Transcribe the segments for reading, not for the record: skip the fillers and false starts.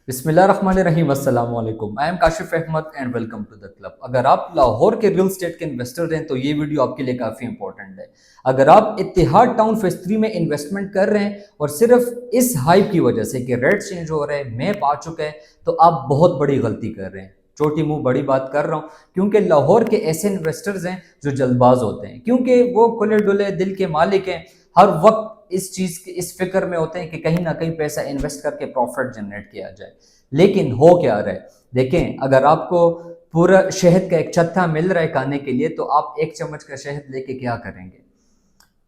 बिस्मिल्लाहिर्रहमानिर्रहीम अस्सलाम वालेकुम। I am Kashif Ahmad and welcome to the club. अगर आप लाहौर के रियल स्टेट के इन्वेस्टर हैं तो ये वीडियो आपके लिए काफ़ी इंपॉर्टेंट है। अगर आप इत्तिहाद टाउन फेज 3 में इन्वेस्टमेंट कर रहे हैं और सिर्फ इस हाइप की वजह से कि रेट चेंज हो रहे हैं, मैप आ चुका है, तो आप बहुत बड़ी गलती कर रहे हैं। छोटी मुंह बड़ी बात कर रहा हूँ क्योंकि लाहौर के ऐसे इन्वेस्टर्स हैं जो जल्दबाज होते हैं, क्योंकि वो खुले डुले दिल के मालिक हैं। हर वक्त इस चीज की इस फिक्र में होते हैं कि कहीं ना कहीं पैसा इन्वेस्ट करके प्रॉफिट जनरेट किया जाए। लेकिन हो क्या रहा है, देखें, अगर आपको पूरा शहद का एक चत्था मिल रहा है खाने के लिए तो आप एक चम्मच का शहद लेके क्या करेंगे?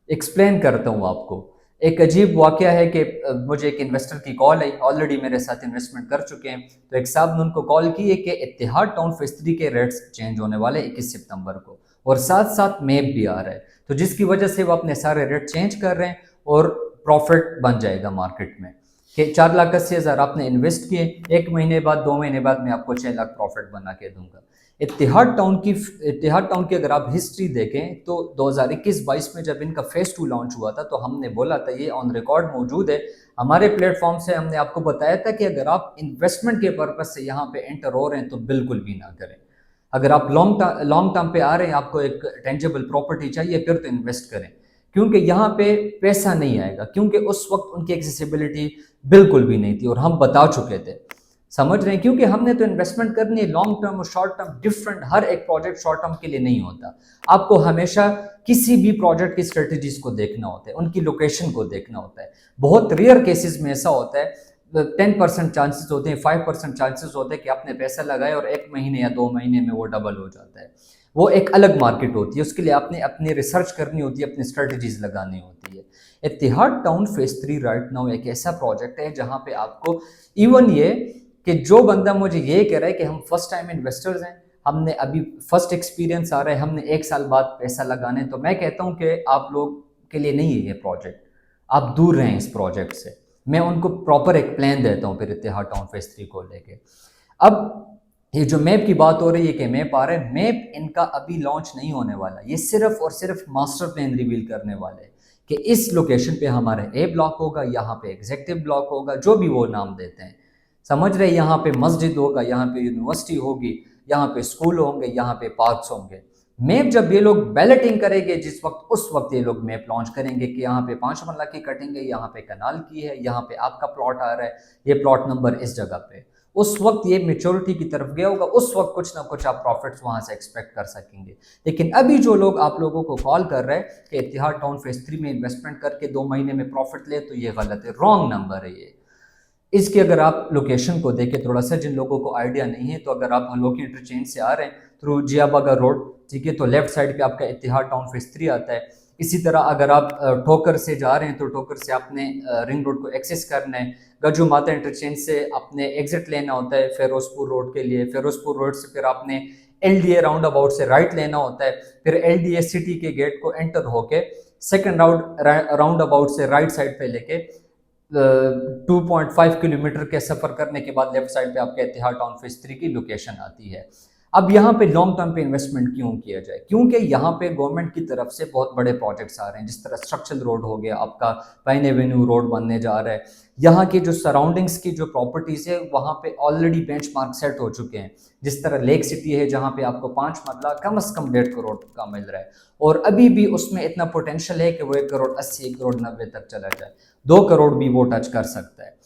एक्सप्लेन करता हूँ आपको। एक अजीब वाकया है कि मुझे एक इन्वेस्टर की कॉल आई, ऑलरेडी मेरे साथ इन्वेस्टमेंट कर चुके हैं। तो एक साहब ने उनको कॉल की है कि इत्तिहाद टाउन फेज 3 के रेट्स चेंज होने वाले 21 सितंबर को, और साथ साथ मैप भी आ रहा है, तो जिसकी वजह से वो अपने सारे रेट चेंज कर रहे हैं और प्रॉफिट बन जाएगा मार्केट में कि 4,80,000 आपने इन्वेस्ट किए, एक महीने बाद 2 महीने बाद मैं आपको 6 लाख प्रॉफिट बना के दूंगा। इत्तिहाद टाउन की अगर आप हिस्ट्री देखें तो 2021-22 में जब इनका फेज 2 लॉन्च हुआ था तो हमने बोला था, ये ऑन रिकॉर्ड मौजूद है हमारे प्लेटफॉर्म से, हमने आपको बताया था कि अगर आप इन्वेस्टमेंट के पर्पज से यहाँ पे एंटर हो रहे हैं तो बिल्कुल भी ना करें। अगर आप लॉन्ग टर्म पे आ रहे हैं, आपको एक टेंजिबल प्रॉपर्टी चाहिए, फिर तो इन्वेस्ट करें, क्योंकि यहाँ पे पैसा नहीं आएगा, क्योंकि उस वक्त उनकी एक्सेसिबिलिटी बिल्कुल भी नहीं थी और हम बता चुके थे। समझ रहे हैं? क्योंकि हमने तो इन्वेस्टमेंट करनी है लॉन्ग टर्म और शॉर्ट टर्म डिफरेंट। हर एक प्रोजेक्ट शॉर्ट टर्म के लिए नहीं होता। आपको हमेशा किसी भी प्रोजेक्ट की स्ट्रेटजीज को देखना होता है, उनकी लोकेशन को देखना होता है। बहुत रेयर केसेस में ऐसा होता है, 10% चांसेस होते हैं, 5% चांसेस होते हैं कि आपने पैसा लगाया और 1 महीने या 2 महीने में वो डबल हो जाता है। वो एक अलग मार्केट होती है, उसके लिए आपने अपनी रिसर्च करनी होती है, अपनी स्ट्रेटजीज लगानी होती है। इत्तिहाद टाउन फेज 3 राइट नाउ एक ऐसा प्रोजेक्ट है जहां पे आपको इवन ये कि जो बंदा मुझे ये कह रहा है कि हम फर्स्ट टाइम इन्वेस्टर्स हैं, हमने अभी फर्स्ट एक्सपीरियंस आ रहा है, हमने 1 साल बाद पैसा लगाने, तो मैं कहता हूं कि आप लोग के लिए नहीं है ये प्रोजेक्ट। आप दूर रहें इस प्रोजेक्ट से। मैं उनको प्रॉपर एक प्लान देता हूं फिर इत्तिहाद टाउन फेज 3 को लेके। अब ये जो मैप की बात हो रही है कि मैप आ रहा है, मैप इनका अभी लॉन्च नहीं होने वाला। ये सिर्फ और सिर्फ मास्टर प्लान रिवील करने वाले हैं कि इस लोकेशन पे हमारा ए ब्लॉक होगा, यहाँ पे एग्जेक्टिव ब्लॉक होगा, जो भी वो नाम देते हैं। समझ रहे? यहाँ पे मस्जिद होगा, यहाँ पे यूनिवर्सिटी होगी, यहाँ पे स्कूल होंगे, यहाँ पे पार्क्स होंगे। मैप जब ये लोग बैलेटिंग करेंगे, जिस वक्त उस वक्त ये लोग मैप लॉन्च करेंगे कि यहाँ पे 5 मरला की कटिंग है, यहाँ पे कनाल की है, यहाँ पे आपका प्लॉट आ रहा है, ये प्लॉट नंबर इस जगह पे, उस वक्त ये मेच्योरिटी की तरफ गया होगा, उस वक्त कुछ ना कुछ आप प्रॉफिट्स वहां से एक्सपेक्ट कर सकेंगे। लेकिन अभी जो लोग आप लोगों को कॉल कर रहे हैं कि इत्तिहाद टाउन फेज 3 में इन्वेस्टमेंट करके 2 महीने में प्रॉफिट ले, तो ये गलत है, रॉन्ग नंबर है ये। इसकी अगर आप लोकेशन को देखें थोड़ा सा, जिन लोगों को आइडिया नहीं है, तो अगर आप हलोकी इंटरचेंज से आ रहे हैं थ्रू जियाबागा रोड, ठीक है, तो लेफ्ट साइड पे आपका इत्तिहाद टाउन फेज 3 आता है। इसी तरह अगर आप ठोकर से जा रहे हैं तो ठोकर से आपने रिंग रोड को एक्सेस करना है। गज्जू माता इंटरचेंज से आपने एग्जिट लेना होता है फिरोजपुर रोड के लिए, फिरोजपुर रोड से फिर आपने LDA राउंड अबाउट से राइट लेना होता है, फिर LDA सिटी के गेट को एंटर होके सेकंड राउंड अबाउट से राइट साइड पे लेके 2.5 किलोमीटर के सफर करने के बाद लेफ्ट साइड पे आपके इत्तिहाद टाउन फेज 3 की लोकेशन आती है। अब यहाँ पे लॉन्ग टर्म पे इन्वेस्टमेंट क्यों किया जाए? क्योंकि यहाँ पे गवर्नमेंट की तरफ से बहुत बड़े प्रोजेक्ट्स आ रहे हैं, जिस तरह स्ट्रक्चरल रोड हो गया, आपका पाइन एवेन्यू रोड बनने जा रहा है। यहाँ की जो सराउंडिंग्स की जो प्रॉपर्टीज है वहाँ पे ऑलरेडी बेंचमार्क सेट हो चुके हैं। जिस तरह लेक सिटी है जहाँ पे आपको 5 मरला कम से कम 1.5 करोड़ का मिल रहा है, और अभी भी उसमें इतना पोटेंशियल है कि वो 1,80,00,000 1,90,00,000 तक चला जाए, 2 करोड़ भी वो टच कर सकता है।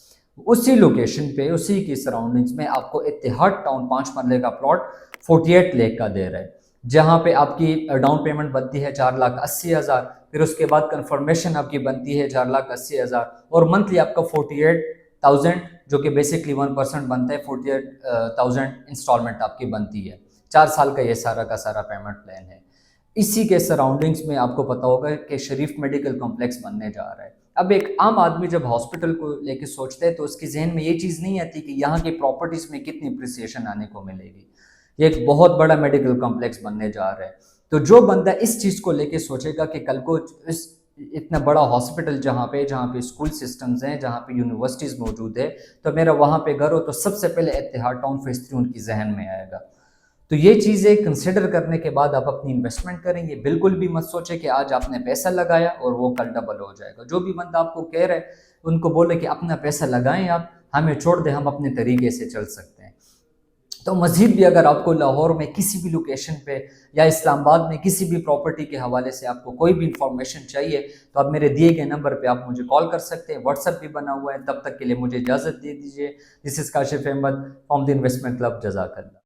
उसी लोकेशन पे, उसी की सराउंडिंग्स में आपको इत्तिहाद टाउन 5 मरले का प्लॉट 48 लाख का दे रहा है, जहां पे आपकी डाउन पेमेंट बनती है 4,80,000, फिर उसके बाद कंफर्मेशन आपकी बनती है 4,80,000, और मंथली आपका 48,000, जो कि बेसिकली 1% बनता है, 48,000 इंस्टॉलमेंट आपकी बनती है। 4 साल का ये सारा का सारा पेमेंट प्लान है। इसी के सराउंडिंग्स में आपको पता होगा कि शरीफ मेडिकल कॉम्प्लेक्स बनने जा रहा है। अब एक आम आदमी जब हॉस्पिटल को लेके सोचते हैं तो उसके जहन में ये चीज़ नहीं आती कि यहाँ की प्रॉपर्टीज़ में कितनी अप्रिसिएशन आने को मिलेगी। ये एक बहुत बड़ा मेडिकल कॉम्प्लेक्स बनने जा रहा है। तो जो बंदा इस चीज़ को लेके सोचेगा कि कल को इस इतना बड़ा हॉस्पिटल जहाँ पे स्कूल सिस्टम्स हैं, जहाँ पे यूनिवर्सिटीज़ मौजूद है, तो मेरा वहाँ पे घर हो, तो सबसे पहले इत्तिहाद टाउन फेज 3 उनकी जहन में आएगा। तो ये चीज़ें कंसिडर करने के बाद आप अपनी इन्वेस्टमेंट करेंगे। बिल्कुल भी मत सोचे कि आज आपने पैसा लगाया और वो कल डबल हो जाएगा। जो भी बंदा आपको कह रहा है उनको बोले कि अपना पैसा लगाएं आप, हमें छोड़ दें, हम अपने तरीके से चल सकते हैं। तो मज़ीद भी अगर आपको लाहौर में किसी भी लोकेशन पे या इस्लामाबाद में किसी भी प्रॉपर्टी के हवाले से आपको कोई भी इंफॉर्मेशन चाहिए तो आप मेरे दिए गए नंबर पे आप मुझे कॉल कर सकते हैं, व्हाट्सएप भी बना हुआ है। तब तक के लिए मुझे इजाज़त दे दीजिए। This is Kashif Ahmed from the investment club. जज़ाकल्लाह।